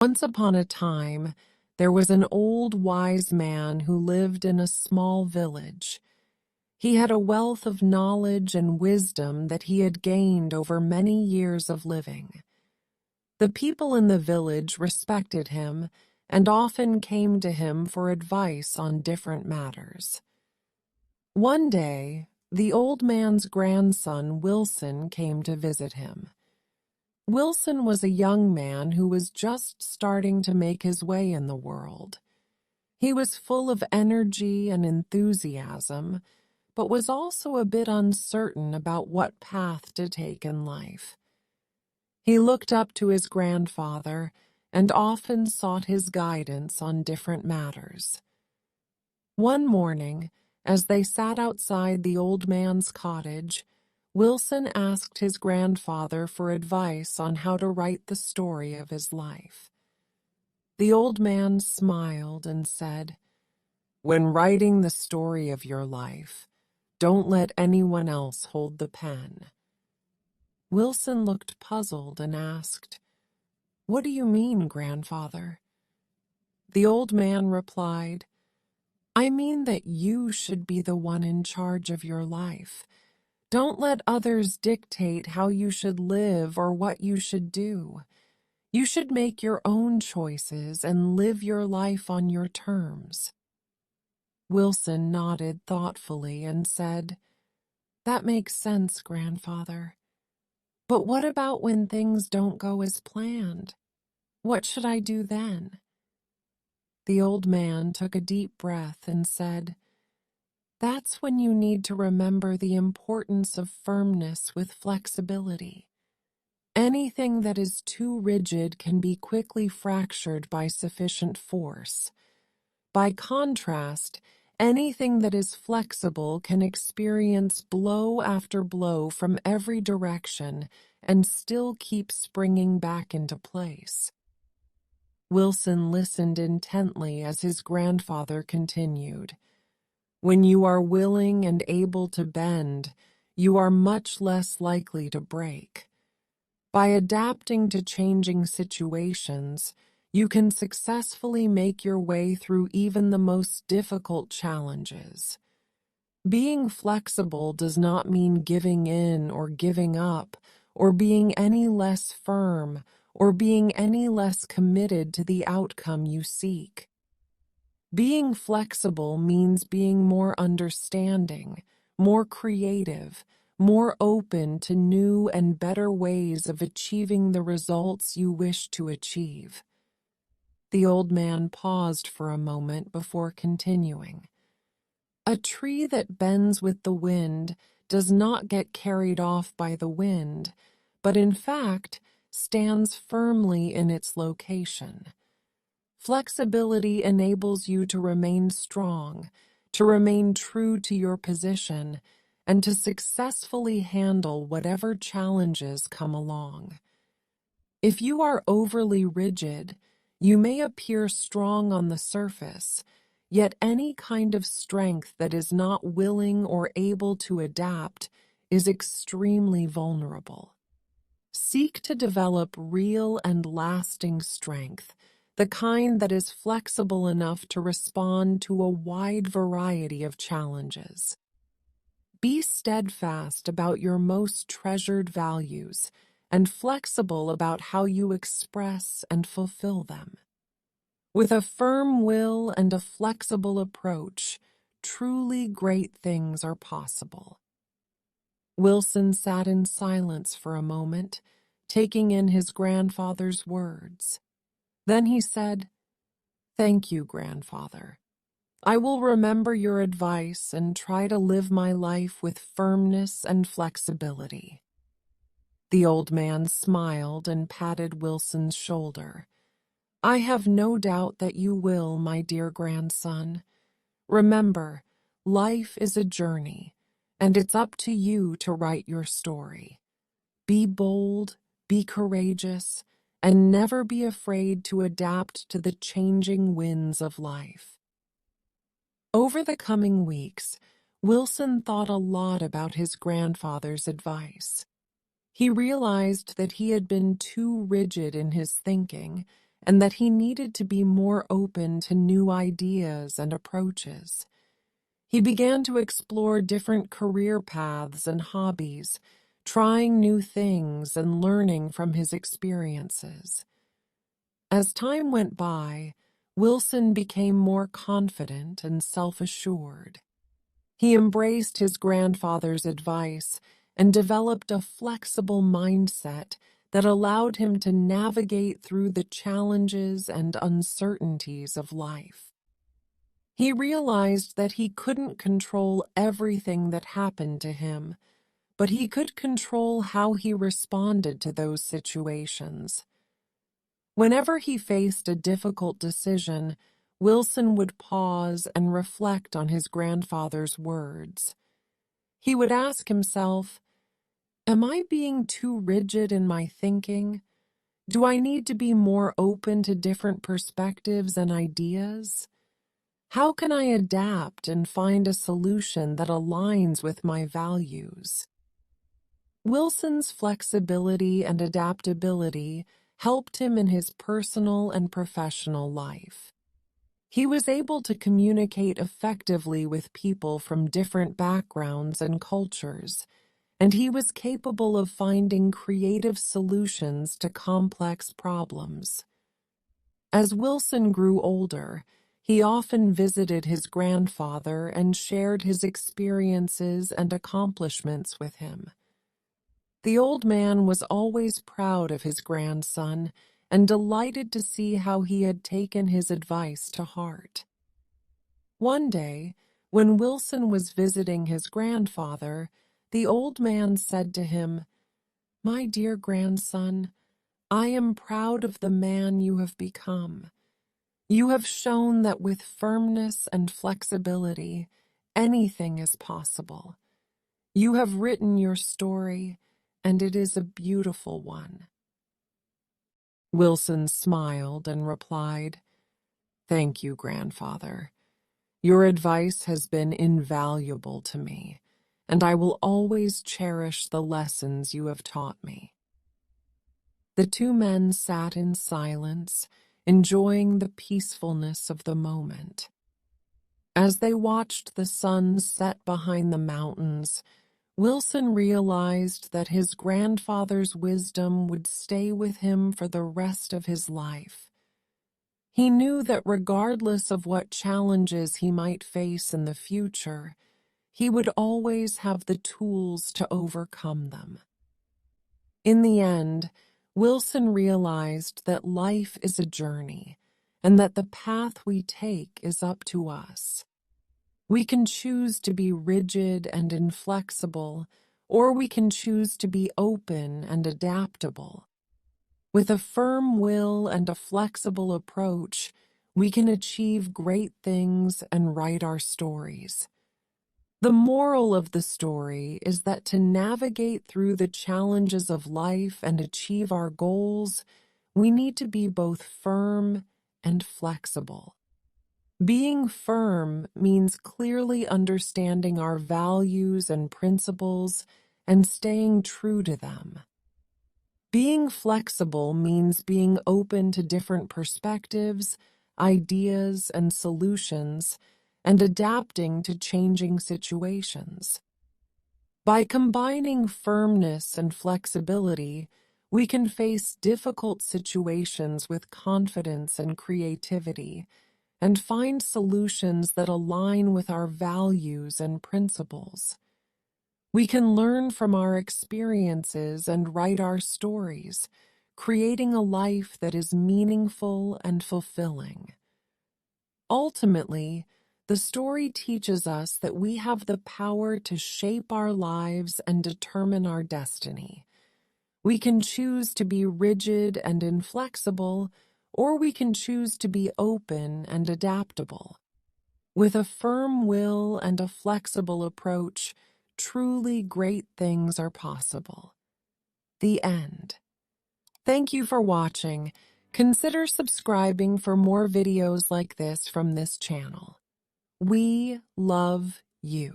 Once upon a time, there was an old wise man who lived in a small village. He had a wealth of knowledge and wisdom that he had gained over many years of living. The people in the village respected him and often came to him for advice on different matters. One day, the old man's grandson, Wilson, came to visit him. Wilson was a young man who was just starting to make his way in the world. He was full of energy and enthusiasm, but was also a bit uncertain about what path to take in life. He looked up to his grandfather and often sought his guidance on different matters. One morning, as they sat outside the old man's cottage, Wilson asked his grandfather for advice on how to write the story of his life. The old man smiled and said, "When writing the story of your life, don't let anyone else hold the pen." Wilson looked puzzled and asked, "What do you mean, grandfather?" The old man replied, "I mean that you should be the one in charge of your life. Don't let others dictate how you should live or what you should do. You should make your own choices and live your life on your terms." Wilson nodded thoughtfully and said, "That makes sense, grandfather. But what about when things don't go as planned? What should I do then?" The old man took a deep breath and said, "That's when you need to remember the importance of firmness with flexibility. Anything that is too rigid can be quickly fractured by sufficient force. By contrast, anything that is flexible can experience blow after blow from every direction and still keep springing back into place." Wilson listened intently as his grandfather continued, "When you are willing and able to bend, you are much less likely to break. By adapting to changing situations, you can successfully make your way through even the most difficult challenges. Being flexible does not mean giving in or giving up, or being any less firm, or being any less committed to the outcome you seek. Being flexible means being more understanding, more creative, more open to new and better ways of achieving the results you wish to achieve." The old man paused for a moment before continuing. "A tree that bends with the wind does not get carried off by the wind, but in fact stands firmly in its location. Flexibility enables you to remain strong, to remain true to your position, and to successfully handle whatever challenges come along. If you are overly rigid, you may appear strong on the surface, yet any kind of strength that is not willing or able to adapt is extremely vulnerable. Seek to develop real and lasting strength, the kind that is flexible enough to respond to a wide variety of challenges. Be steadfast about your most treasured values and flexible about how you express and fulfill them. With a firm will and a flexible approach, truly great things are possible." Wilson sat in silence for a moment, taking in his grandfather's words. Then he said, "Thank you, grandfather. I will remember your advice and try to live my life with firmness and flexibility." The old man smiled and patted Wilson's shoulder. "I have no doubt that you will, my dear grandson. Remember, life is a journey, and it's up to you to write your story. Be bold, be courageous, and never be afraid to adapt to the changing winds of life." Over the coming weeks, Wilson thought a lot about his grandfather's advice. He realized that he had been too rigid in his thinking and that he needed to be more open to new ideas and approaches. He began to explore different career paths and hobbies, trying new things and learning from his experiences. As time went by, Wilson became more confident and self-assured. He embraced his grandfather's advice and developed a flexible mindset that allowed him to navigate through the challenges and uncertainties of life. He realized that he couldn't control everything that happened to him, but he could control how he responded to those situations. Whenever he faced a difficult decision, Wilson would pause and reflect on his grandfather's words. He would ask himself, "Am I being too rigid in my thinking? Do I need to be more open to different perspectives and ideas? How can I adapt and find a solution that aligns with my values?" Wilson's flexibility and adaptability helped him in his personal and professional life. He was able to communicate effectively with people from different backgrounds and cultures, and he was capable of finding creative solutions to complex problems. As Wilson grew older, he often visited his grandfather and shared his experiences and accomplishments with him. The old man was always proud of his grandson and delighted to see how he had taken his advice to heart. One day, when Wilson was visiting his grandfather, the old man said to him, "My dear grandson, I am proud of the man you have become. You have shown that with firmness and flexibility, anything is possible. You have written your story, and it is a beautiful one." Wilson smiled and replied, "Thank you, grandfather. Your advice has been invaluable to me, and I will always cherish the lessons you have taught me." The two men sat in silence, enjoying the peacefulness of the moment. As they watched the sun set behind the mountains, Wilson realized that his grandfather's wisdom would stay with him for the rest of his life. He knew that regardless of what challenges he might face in the future, he would always have the tools to overcome them. In the end, Wilson realized that life is a journey, and that the path we take is up to us. We can choose to be rigid and inflexible, or we can choose to be open and adaptable. With a firm will and a flexible approach, we can achieve great things and write our stories. The moral of the story is that to navigate through the challenges of life and achieve our goals, we need to be both firm and flexible. Being firm means clearly understanding our values and principles and staying true to them. Being flexible means being open to different perspectives, ideas, and solutions, and adapting to changing situations. By combining firmness and flexibility, we can face difficult situations with confidence and creativity, and find solutions that align with our values and principles. We can learn from our experiences and write our stories, creating a life that is meaningful and fulfilling. Ultimately, the story teaches us that we have the power to shape our lives and determine our destiny. We can choose to be rigid and inflexible, or we can choose to be open and adaptable. With a firm will and a flexible approach, truly great things are possible. The end. Thank you for watching. Consider subscribing for more videos like this from this channel. We love you.